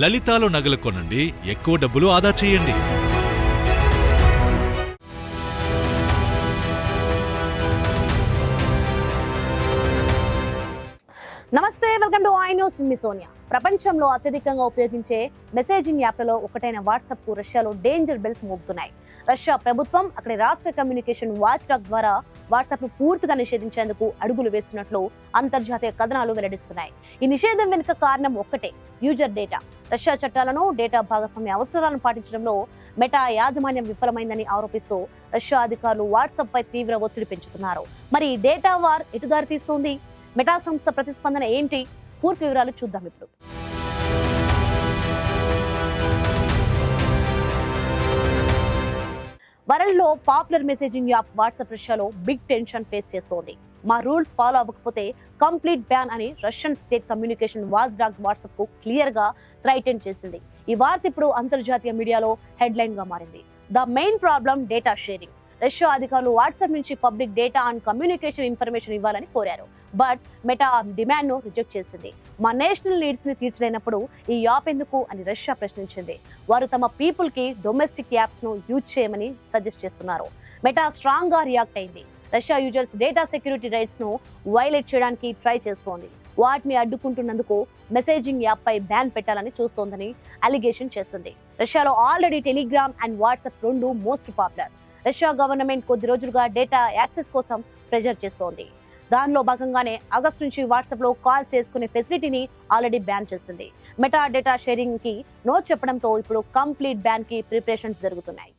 లలితాలో నగలు కొనండి, ఎక్కువ డబ్బులు ఆదా చేయండి. నమస్తే, వెల్కమ్ టు ఐ న్యూస్. మీ సోనియా. ప్రపంచంలో అత్యధికంగా ఉపయోగించే మెసేజింగ్ యాప్లలో ఒకటైన వాట్సాప్ కు రష్యాలో డేంజర్ బెల్స్ మోగుతున్నాయి. రష్యా ప్రభుత్వం అక్కడి రాష్ట్ర కమ్యూనికేషన్ వాచ్డాగ్ ద్వారా వాట్సాప్ ను పూర్తిగా నిషేధించేందుకు అడుగులు వేస్తున్నట్లు అంతర్జాతీయ కథనాలు వెల్లడిస్తున్నాయి. ఈ నిషేధం వెనుక కారణం ఒక్కటే, యూజర్ డేటా. రష్యా చట్టాలను, డేటా భాగస్వామ్య అవసరాలను పాటించడంలో మెటా యాజమాన్యం విఫలమైందని ఆరోపిస్తూ రష్యా అధికారులు వాట్సాప్ పై తీవ్ర ఒత్తిడి పెంచుతున్నారు. మరి ఈ డేటా వార్ ఎటు దారి తీస్తుంది? మెటా సంస్థ ప్రతిస్పందన ఏంటి? పూర్తి వివరాలు చూద్దాం ఇప్పుడు. వరల్డ్ లో పాపులర్ మెసేజింగ్ యాప్ వాట్సాప్ రష్యాలో బిగ్ టెన్షన్ ఫేస్ చేస్తోంది. మా రూల్స్ ఫాలో అవ్వకపోతే కంప్లీట్ బ్యాన్ అని Russian state communication watchdog WhatsApp కు క్లియర్ గా థ్రెటన్ చేసింది. ఈ వార్త ఇప్పుడు అంతర్జాతీయ మీడియాలో హెడ్లైన్ గా మారింది. The main problem data sharing. Russia అధికారులు వాట్సాప్ నుంచి public data and communication information ఇవ్వాలని కోరారు. బట్ మెటా డిమాండ్ ను రిజెక్ట్ చేసింది. మా నేషనల్ నీడ్స్ ని తీర్చలేనప్పుడు ఈ యాప్ ఎందుకు అని రష్యా ప్రశ్నించింది. వారు తమ పీపుల్ కి డొమెస్టిక్ యాప్స్ ను యూజ్ చేయమని సజెస్ట్ చేస్తున్నారు. మెటా స్ట్రాంగ్ గా రియాక్ట్ అయింది. Russia users data security rights ను వైలేట్ చేయడానికి ట్రై చేస్తోంది. వాటిని అడ్డుకుంటున్నందుకు మెసేజింగ్ యాప్ పై బ్యాన్ పెట్టాలని చూస్తోందని అలిగేషన్ చేసింది. రష్యాలో ఆల్రెడీ టెలిగ్రామ్ అండ్ వాట్సాప్ రెండు మోస్ట్ పాపులర్. రష్యా గవర్నమెంట్ కొద్ది రోజులుగా డేటా యాక్సెస్ కోసం ప్రెజర్ చేస్తోంది. దానిలో భాగంగానే ఆగస్టు నుంచి వాట్సాప్ లో కాల్స్ చేసుకునే ఫెసిలిటీని ఆల్రెడీ బ్యాన్ చేసింది. మెటా డేటా షేరింగ్ కి నో చెప్పడంతో ఇప్పుడు కంప్లీట్ బ్యాన్ కి ప్రిపరేషన్స్ జరుగుతున్నాయి.